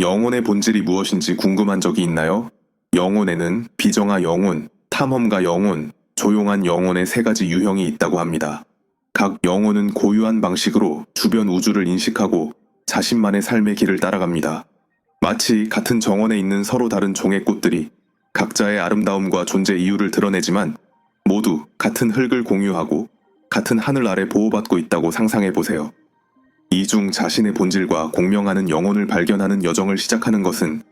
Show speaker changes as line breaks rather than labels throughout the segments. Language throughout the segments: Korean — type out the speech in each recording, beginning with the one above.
영혼의 본질이 무엇인지 궁금한 적이 있나요? 영혼에는 비정화 영혼, 탐험가 영혼, 조용한 영혼의 세 가지 유형이 있다고 합니다. 각 영혼은 고유한 방식으로 주변 우주를 인식하고 자신만의 삶의 길을 따라갑니다. 마치 같은 정원에 있는 서로 다른 종의 꽃들이 각자의 아름다움과 존재 이유를 드러내지만 모두 같은 흙을 공유하고 같은 하늘 아래 보호받고 있다고 상상해 보세요. 이 중 자신의 본질과 공명하는 영혼을 발견하는 여정을 시작하는 것은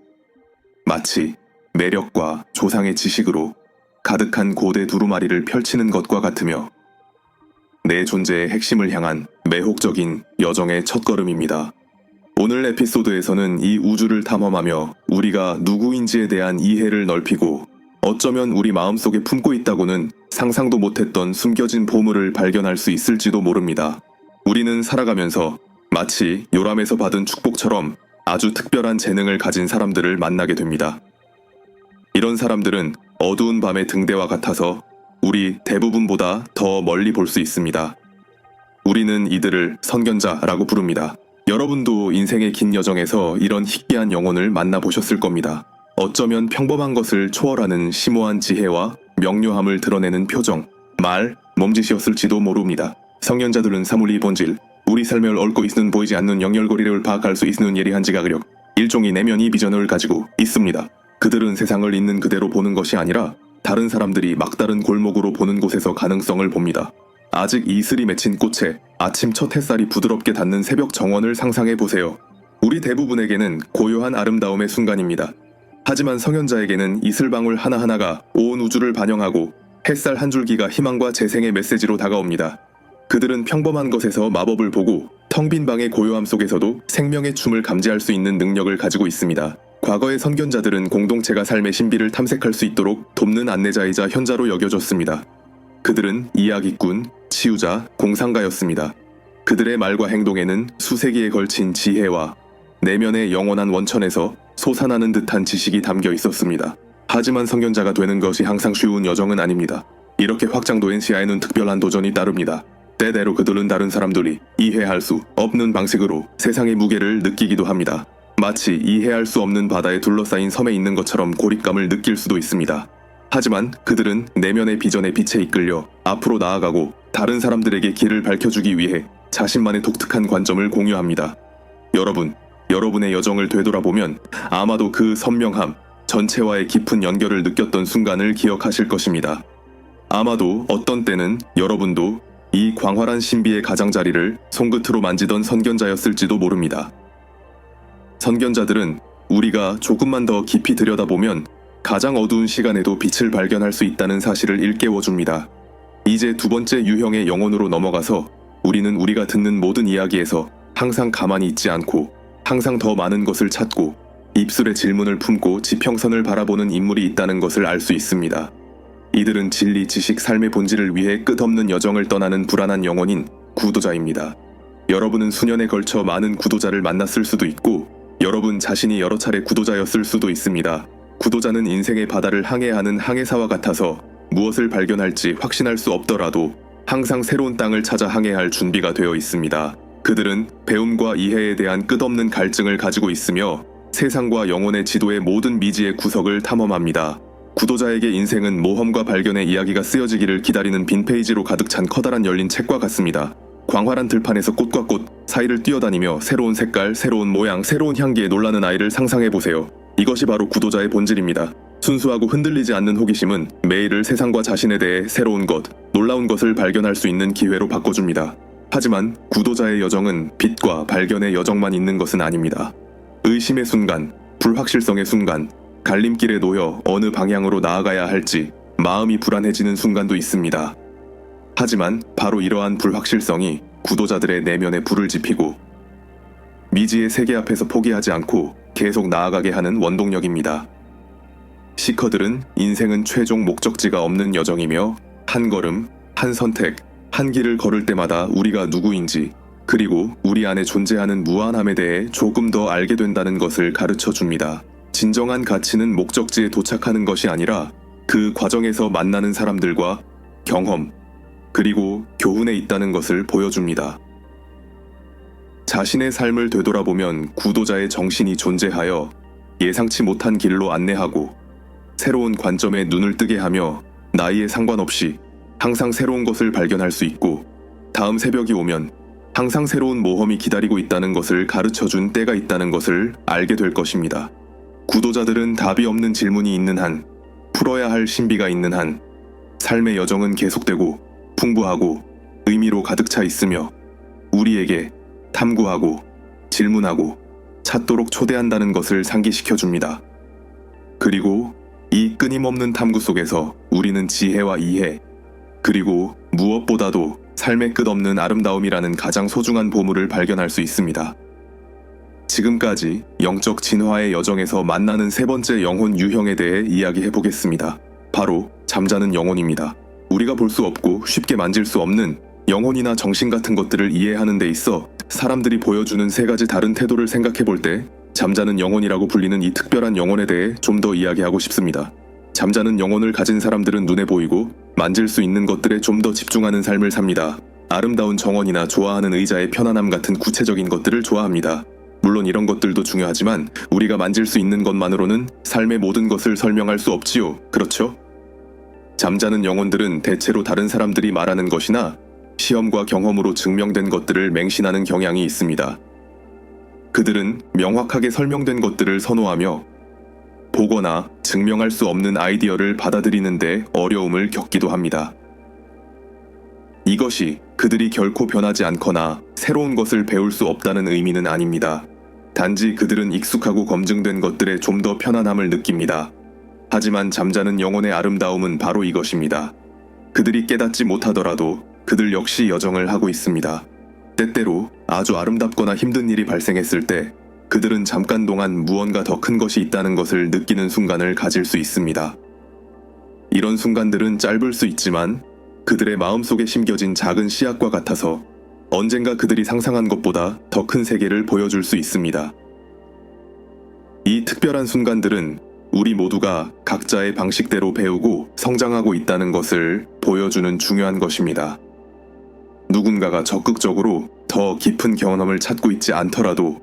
마치 매력과 조상의 지식으로 가득한 고대 두루마리를 펼치는 것과 같으며 내 존재의 핵심을 향한 매혹적인 여정의 첫걸음입니다. 오늘 에피소드에서는 이 우주를 탐험하며 우리가 누구인지에 대한 이해를 넓히고 어쩌면 우리 마음속에 품고 있다고는 상상도 못했던 숨겨진 보물을 발견할 수 있을지도 모릅니다. 우리는 살아가면서 마치 요람에서 받은 축복처럼 아주 특별한 재능을 가진 사람들을 만나게 됩니다. 이런 사람들은 어두운 밤의 등대와 같아서 우리 대부분보다 더 멀리 볼 수 있습니다. 우리는 이들을 선견자라고 부릅니다. 여러분도 인생의 긴 여정에서 이런 희귀한 영혼을 만나보셨을 겁니다. 어쩌면 평범한 것을 초월하는 심오한 지혜와 명료함을 드러내는 표정, 말, 몸짓이었을지도 모릅니다. 성견자들은 사물이 본질, 우리 삶을 얽고 있는 보이지 않는 연결고리를 파악할 수 있는 예리한 지각력, 일종의 내면의 비전을 가지고 있습니다. 그들은 세상을 있는 그대로 보는 것이 아니라 다른 사람들이 막다른 골목으로 보는 곳에서 가능성을 봅니다. 아직 이슬이 맺힌 꽃에 아침 첫 햇살이 부드럽게 닿는 새벽 정원을 상상해 보세요. 우리 대부분에게는 고요한 아름다움의 순간입니다. 하지만 성현자에게는 이슬방울 하나하나가 온 우주를 반영하고 햇살 한 줄기가 희망과 재생의 메시지로 다가옵니다. 그들은 평범한 것에서 마법을 보고 텅 빈 방의 고요함 속에서도 생명의 춤을 감지할 수 있는 능력을 가지고 있습니다. 과거의 선견자들은 공동체가 삶의 신비를 탐색할 수 있도록 돕는 안내자이자 현자로 여겨졌습니다. 그들은 이야기꾼, 치유자, 공상가였습니다. 그들의 말과 행동에는 수세기에 걸친 지혜와 내면의 영원한 원천에서 솟아나는 듯한 지식이 담겨 있었습니다. 하지만 선견자가 되는 것이 항상 쉬운 여정은 아닙니다. 이렇게 확장된 시야에는 특별한 도전이 따릅니다. 때때로 그들은 다른 사람들이 이해할 수 없는 방식으로 세상의 무게를 느끼기도 합니다. 마치 이해할 수 없는 바다에 둘러싸인 섬에 있는 것처럼 고립감을 느낄 수도 있습니다. 하지만 그들은 내면의 비전의 빛에 이끌려 앞으로 나아가고 다른 사람들에게 길을 밝혀주기 위해 자신만의 독특한 관점을 공유합니다. 여러분의 여정을 되돌아보면 아마도 그 선명함, 전체와의 깊은 연결을 느꼈던 순간을 기억하실 것입니다. 아마도 어떤 때는 여러분도 이 광활한 신비의 가장자리를 손끝으로 만지던 선견자였을지도 모릅니다. 선견자들은 우리가 조금만 더 깊이 들여다보면 가장 어두운 시간에도 빛을 발견할 수 있다는 사실을 일깨워줍니다. 이제 두 번째 유형의 영혼으로 넘어가서 우리는 우리가 듣는 모든 이야기에서 항상 가만히 있지 않고 항상 더 많은 것을 찾고 입술에 질문을 품고 지평선을 바라보는 인물이 있다는 것을 알 수 있습니다. 이들은 진리, 지식, 삶의 본질을 위해 끝없는 여정을 떠나는 불안한 영혼인 구도자입니다. 여러분은 수년에 걸쳐 많은 구도자를 만났을 수도 있고 여러분 자신이 여러 차례 구도자였을 수도 있습니다. 구도자는 인생의 바다를 항해하는 항해사와 같아서 무엇을 발견할지 확신할 수 없더라도 항상 새로운 땅을 찾아 항해할 준비가 되어 있습니다. 그들은 배움과 이해에 대한 끝없는 갈증을 가지고 있으며 세상과 영혼의 지도의 모든 미지의 구석을 탐험합니다. 구도자에게 인생은 모험과 발견의 이야기가 쓰여지기를 기다리는 빈 페이지로 가득 찬 커다란 열린 책과 같습니다. 광활한 들판에서 꽃과 꽃 사이를 뛰어다니며 새로운 색깔, 새로운 모양, 새로운 향기에 놀라는 아이를 상상해보세요. 이것이 바로 구도자의 본질입니다. 순수하고 흔들리지 않는 호기심은 매일을 세상과 자신에 대해 새로운 것, 놀라운 것을 발견할 수 있는 기회로 바꿔줍니다. 하지만 구도자의 여정은 빛과 발견의 여정만 있는 것은 아닙니다. 의심의 순간, 불확실성의 순간, 갈림길에 놓여 어느 방향으로 나아가야 할지 마음이 불안해지는 순간도 있습니다. 하지만 바로 이러한 불확실성이 구도자들의 내면에 불을 지피고 미지의 세계 앞에서 포기하지 않고 계속 나아가게 하는 원동력입니다. 시커들은 인생은 최종 목적지가 없는 여정이며 한 걸음, 한 선택, 한 길을 걸을 때마다 우리가 누구인지 그리고 우리 안에 존재하는 무한함에 대해 조금 더 알게 된다는 것을 가르쳐 줍니다. 진정한 가치는 목적지에 도착하는 것이 아니라 그 과정에서 만나는 사람들과 경험, 그리고 교훈에 있다는 것을 보여줍니다. 자신의 삶을 되돌아보면 구도자의 정신이 존재하여 예상치 못한 길로 안내하고 새로운 관점에 눈을 뜨게 하며 나이에 상관없이 항상 새로운 것을 발견할 수 있고 다음 새벽이 오면 항상 새로운 모험이 기다리고 있다는 것을 가르쳐준 때가 있다는 것을 알게 될 것입니다. 구도자들은 답이 없는 질문이 있는 한, 풀어야 할 신비가 있는 한, 삶의 여정은 계속되고 풍부하고 의미로 가득 차 있으며 우리에게 탐구하고 질문하고 찾도록 초대한다는 것을 상기시켜줍니다. 그리고 이 끊임없는 탐구 속에서 우리는 지혜와 이해, 그리고 무엇보다도 삶의 끝없는 아름다움이라는 가장 소중한 보물을 발견할 수 있습니다. 지금까지 영적 진화의 여정에서 만나는 세 번째 영혼 유형에 대해 이야기해 보겠습니다. 바로 잠자는 영혼입니다. 우리가 볼 수 없고 쉽게 만질 수 없는 영혼이나 정신 같은 것들을 이해하는 데 있어 사람들이 보여주는 세 가지 다른 태도를 생각해 볼 때 잠자는 영혼이라고 불리는 이 특별한 영혼에 대해 좀 더 이야기하고 싶습니다. 잠자는 영혼을 가진 사람들은 눈에 보이고 만질 수 있는 것들에 좀 더 집중하는 삶을 삽니다. 아름다운 정원이나 좋아하는 의자의 편안함 같은 구체적인 것들을 좋아합니다. 물론 이런 것들도 중요하지만 우리가 만질 수 있는 것만으로는 삶의 모든 것을 설명할 수 없지요. 그렇죠? 잠자는 영혼들은 대체로 다른 사람들이 말하는 것이나 시험과 경험으로 증명된 것들을 맹신하는 경향이 있습니다. 그들은 명확하게 설명된 것들을 선호하며 보거나 증명할 수 없는 아이디어를 받아들이는데 어려움을 겪기도 합니다. 이것이 그들이 결코 변하지 않거나 새로운 것을 배울 수 없다는 의미는 아닙니다. 단지 그들은 익숙하고 검증된 것들에 좀 더 편안함을 느낍니다. 하지만 잠자는 영혼의 아름다움은 바로 이것입니다. 그들이 깨닫지 못하더라도 그들 역시 여정을 하고 있습니다. 때때로 아주 아름답거나 힘든 일이 발생했을 때 그들은 잠깐 동안 무언가 더 큰 것이 있다는 것을 느끼는 순간을 가질 수 있습니다. 이런 순간들은 짧을 수 있지만 그들의 마음속에 심겨진 작은 씨앗과 같아서 언젠가 그들이 상상한 것보다 더 큰 세계를 보여줄 수 있습니다. 이 특별한 순간들은 우리 모두가 각자의 방식대로 배우고 성장하고 있다는 것을 보여주는 중요한 것입니다. 누군가가 적극적으로 더 깊은 경험을 찾고 있지 않더라도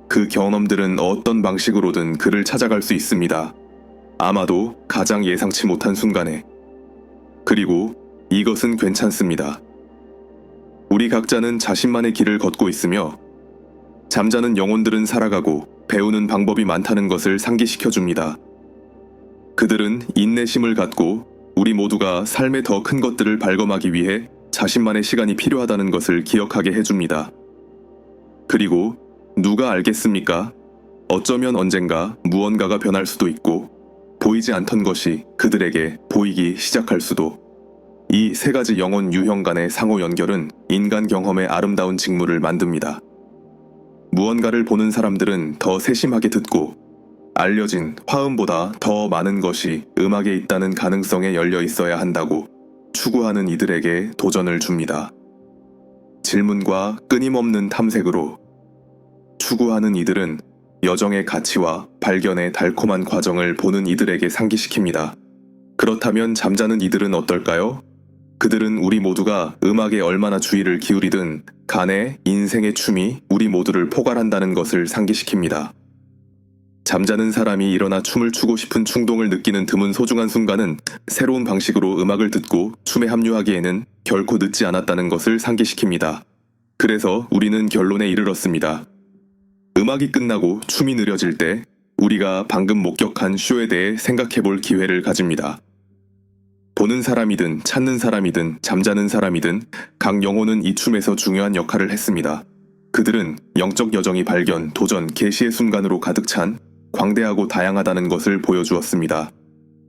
그 경험들은 어떤 방식으로든 그를 찾아갈 수 있습니다. 아마도 가장 예상치 못한 순간에. 그리고 이것은 괜찮습니다. 우리 각자는 자신만의 길을 걷고 있으며 잠자는 영혼들은 살아가고 배우는 방법이 많다는 것을 상기시켜줍니다. 그들은 인내심을 갖고 우리 모두가 삶의 더 큰 것들을 발견하기 위해 자신만의 시간이 필요하다는 것을 기억하게 해줍니다. 그리고 누가 알겠습니까? 어쩌면 언젠가 무언가가 변할 수도 있고 보이지 않던 것이 그들에게 보이기 시작할 수도. 이 세 가지 영혼 유형 간의 상호 연결은 인간 경험의 아름다운 직무를 만듭니다. 무언가를 보는 사람들은 더 세심하게 듣고 알려진 화음보다 더 많은 것이 음악에 있다는 가능성에 열려 있어야 한다고 추구하는 이들에게 도전을 줍니다. 질문과 끊임없는 탐색으로 추구하는 이들은 여정의 가치와 발견의 달콤한 과정을 보는 이들에게 상기시킵니다. 그렇다면 잠자는 이들은 어떨까요? 그들은 우리 모두가 음악에 얼마나 주의를 기울이든 간의 인생의 춤이 우리 모두를 포괄한다는 것을 상기시킵니다. 잠자는 사람이 일어나 춤을 추고 싶은 충동을 느끼는 드문 소중한 순간은 새로운 방식으로 음악을 듣고 춤에 합류하기에는 결코 늦지 않았다는 것을 상기시킵니다. 그래서 우리는 결론에 이르렀습니다. 음악이 끝나고 춤이 느려질 때 우리가 방금 목격한 쇼에 대해 생각해볼 기회를 가집니다. 보는 사람이든 찾는 사람이든 잠자는 사람이든 각 영혼은 이 춤에서 중요한 역할을 했습니다. 그들은 영적 여정이 발견, 도전, 계시의 순간으로 가득 찬 광대하고 다양하다는 것을 보여주었습니다.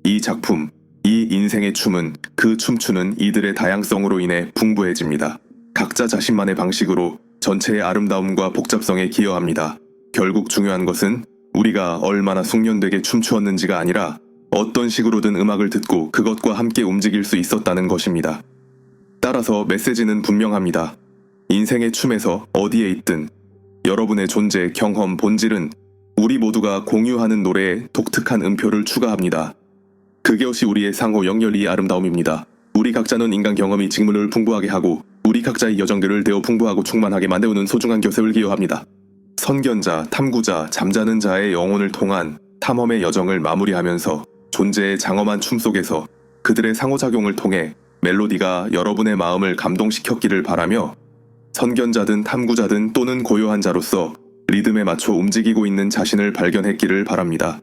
이 작품, 이 인생의 춤은 그 춤추는 이들의 다양성으로 인해 풍부해집니다. 각자 자신만의 방식으로 전체의 아름다움과 복잡성에 기여합니다. 결국 중요한 것은 우리가 얼마나 숙련되게 춤추었는지가 아니라 어떤 식으로든 음악을 듣고 그것과 함께 움직일 수 있었다는 것입니다. 따라서 메시지는 분명합니다. 인생의 춤에서 어디에 있든 여러분의 존재, 경험, 본질은 우리 모두가 공유하는 노래에 독특한 음표를 추가합니다. 그것이 우리의 상호 연결이 아름다움입니다. 우리 각자는 인간 경험이 직문을 풍부하게 하고 우리 각자의 여정들을 대어 풍부하고 충만하게 만들어오는 소중한 교셉을 기여합니다. 선견자, 탐구자, 잠자는 자의 영혼을 통한 탐험의 여정을 마무리하면서 존재의 장엄한 춤 속에서 그들의 상호작용을 통해 멜로디가 여러분의 마음을 감동시켰기를 바라며 선견자든 탐구자든 또는 고요한 자로서 리듬에 맞춰 움직이고 있는 자신을 발견했기를 바랍니다.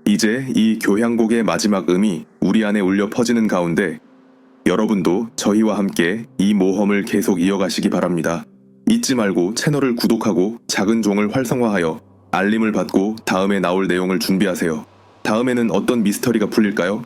이제 이 교향곡의 마지막 음이 우리 안에 울려 퍼지는 가운데 여러분도 저희와 함께 이 모험을 계속 이어가시기 바랍니다. 잊지 말고 채널을 구독하고 작은 종을 활성화하여 알림을 받고 다음에 나올 내용을 준비하세요. 다음에는 어떤 미스터리가 풀릴까요?